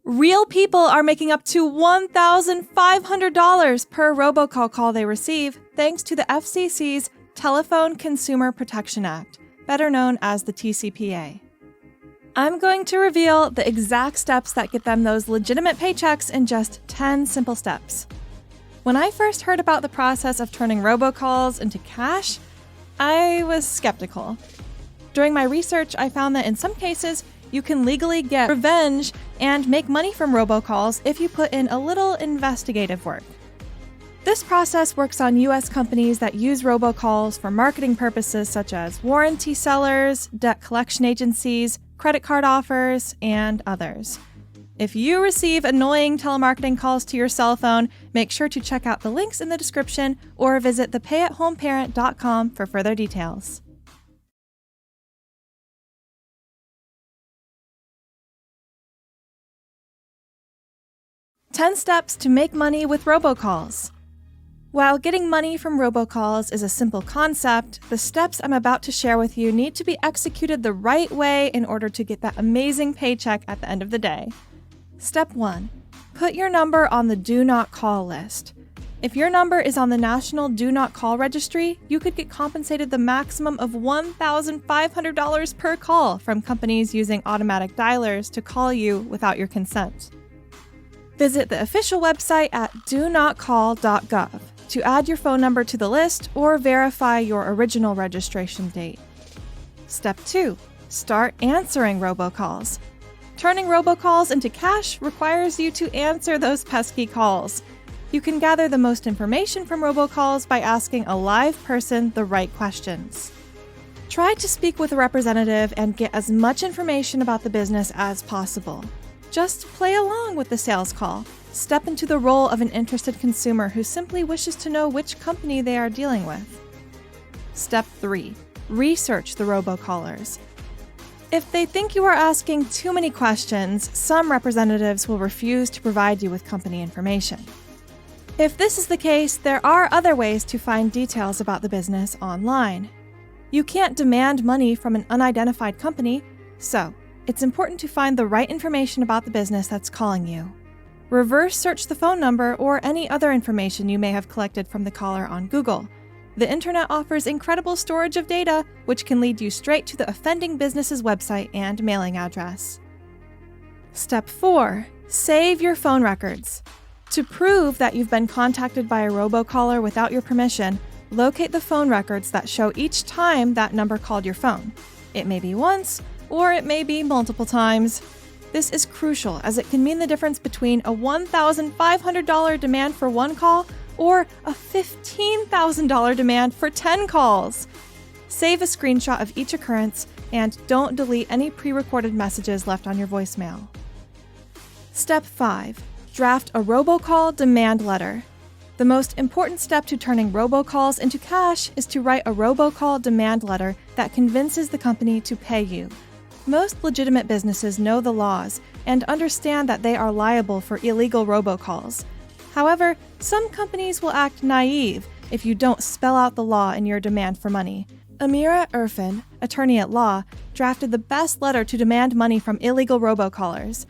Real people are making up to $1,500 per robocall call they receive thanks to the FCC's Telephone Consumer Protection Act, better known as the TCPA. I'm going to reveal the exact steps that get them those legitimate paychecks in just 10 simple steps. When I first heard about the process of turning robocalls into cash, I was skeptical. During my research, I found that in some cases, you can legally get revenge and make money from robocalls if you put in a little investigative work. This process works on U.S. companies that use robocalls for marketing purposes such as warranty sellers, debt collection agencies, credit card offers, and others. If you receive annoying telemarketing calls to your cell phone, make sure to check out the links in the description or visit thepayathomeparent.com for further details. Ten steps to make money with robocalls. While getting money from robocalls is a simple concept, the steps I'm about to share with you need to be executed the right way in order to get that amazing paycheck at the end of the day. Step 1. Put your number on the Do Not Call list. If your number is on the National Do Not Call Registry, you could get compensated the maximum of $1,500 per call from companies using automatic dialers to call you without your consent. Visit the official website at donotcall.gov to add your phone number to the list or verify your original registration date. Step 2. Start answering robocalls. Turning robocalls into cash requires you to answer those pesky calls. You can gather the most information from robocalls by asking a live person the right questions. Try to speak with a representative and get as much information about the business as possible. Just play along with the sales call. Step into the role of an interested consumer who simply wishes to know which company they are dealing with. Step 3. Research the robocallers. If they think you are asking too many questions, some representatives will refuse to provide you with company information. If this is the case, there are other ways to find details about the business online. You can't demand money from an unidentified company, so it's important to find the right information about the business that's calling you. Reverse search the phone number or any other information you may have collected from the caller on Google. The internet offers incredible storage of data, which can lead you straight to the offending business's website and mailing address. Step 4. Save your phone records. To prove that you've been contacted by a robocaller without your permission, locate the phone records that show each time that number called your phone. It may be once, or it may be multiple times. This is crucial as it can mean the difference between a $1,500 demand for one call or a $15,000 demand for 10 calls. Save a screenshot of each occurrence and don't delete any pre-recorded messages left on your voicemail. Step 5. Draft a robocall demand letter. The most important step to turning robocalls into cash is to write a robocall demand letter that convinces the company to pay you. Most legitimate businesses know the laws and understand that they are liable for illegal robocalls. However, some companies will act naive if you don't spell out the law in your demand for money. Amira Irfan, attorney at law, drafted the best letter to demand money from illegal robocallers.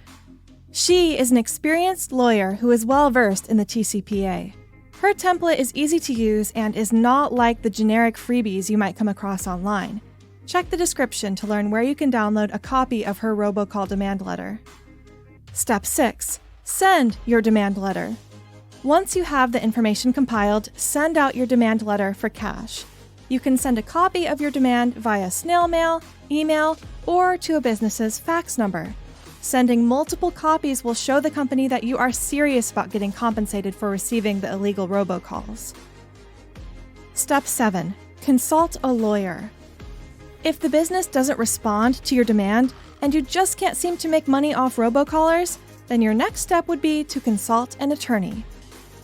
She is an experienced lawyer who is well-versed in the TCPA. Her template is easy to use and is not like the generic freebies you might come across online. Check the description to learn where you can download a copy of her robocall demand letter. Step 6. Send your demand letter. Once you have the information compiled, send out your demand letter for cash. You can send a copy of your demand via snail mail, email, or to a business's fax number. Sending multiple copies will show the company that you are serious about getting compensated for receiving the illegal robocalls. Step 7. Consult a lawyer. If the business doesn't respond to your demand and you just can't seem to make money off robocallers, then your next step would be to consult an attorney.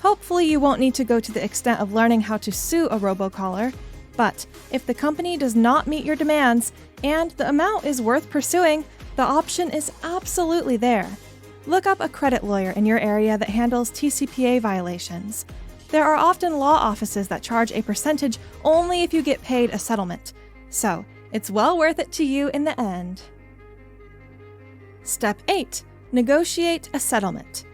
Hopefully you won't need to go to the extent of learning how to sue a robocaller, but if the company does not meet your demands and the amount is worth pursuing, the option is absolutely there. Look up a credit lawyer in your area that handles TCPA violations. There are often law offices that charge a percentage only if you get paid a settlement, so it's well worth it to you in the end. Step 8. Negotiate a settlement.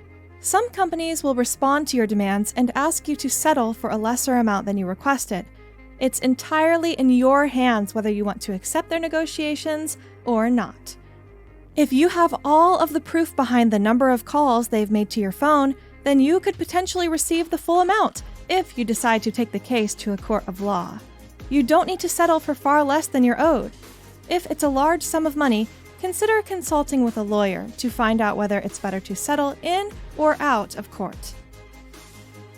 Some companies will respond to your demands and ask you to settle for a lesser amount than you requested. It's entirely in your hands whether you want to accept their negotiations or not. If you have all of the proof behind the number of calls they've made to your phone, then you could potentially receive the full amount if you decide to take the case to a court of law. You don't need to settle for far less than you're owed. If it's a large sum of money, consider consulting with a lawyer to find out whether it's better to settle in or out of court.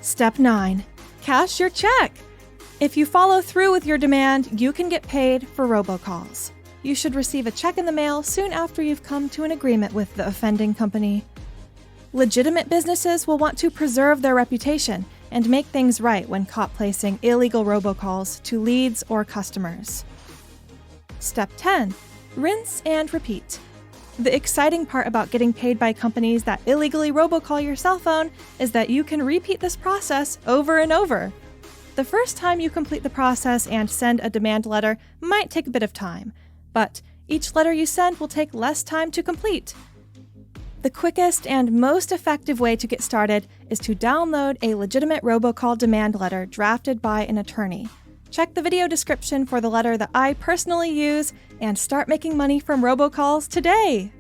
Step 9. Cash your check. If you follow through with your demand, you can get paid for robocalls. You should receive a check in the mail soon after you've come to an agreement with the offending company. Legitimate businesses will want to preserve their reputation and make things right when caught placing illegal robocalls to leads or customers. Step 10. Rinse and repeat. The exciting part about getting paid by companies that illegally robocall your cell phone is that you can repeat this process over and over. The first time you complete the process and send a demand letter might take a bit of time, but each letter you send will take less time to complete. The quickest and most effective way to get started is to download a legitimate robocall demand letter drafted by an attorney. Check the video description for the letter that I personally use and start making money from robocalls today!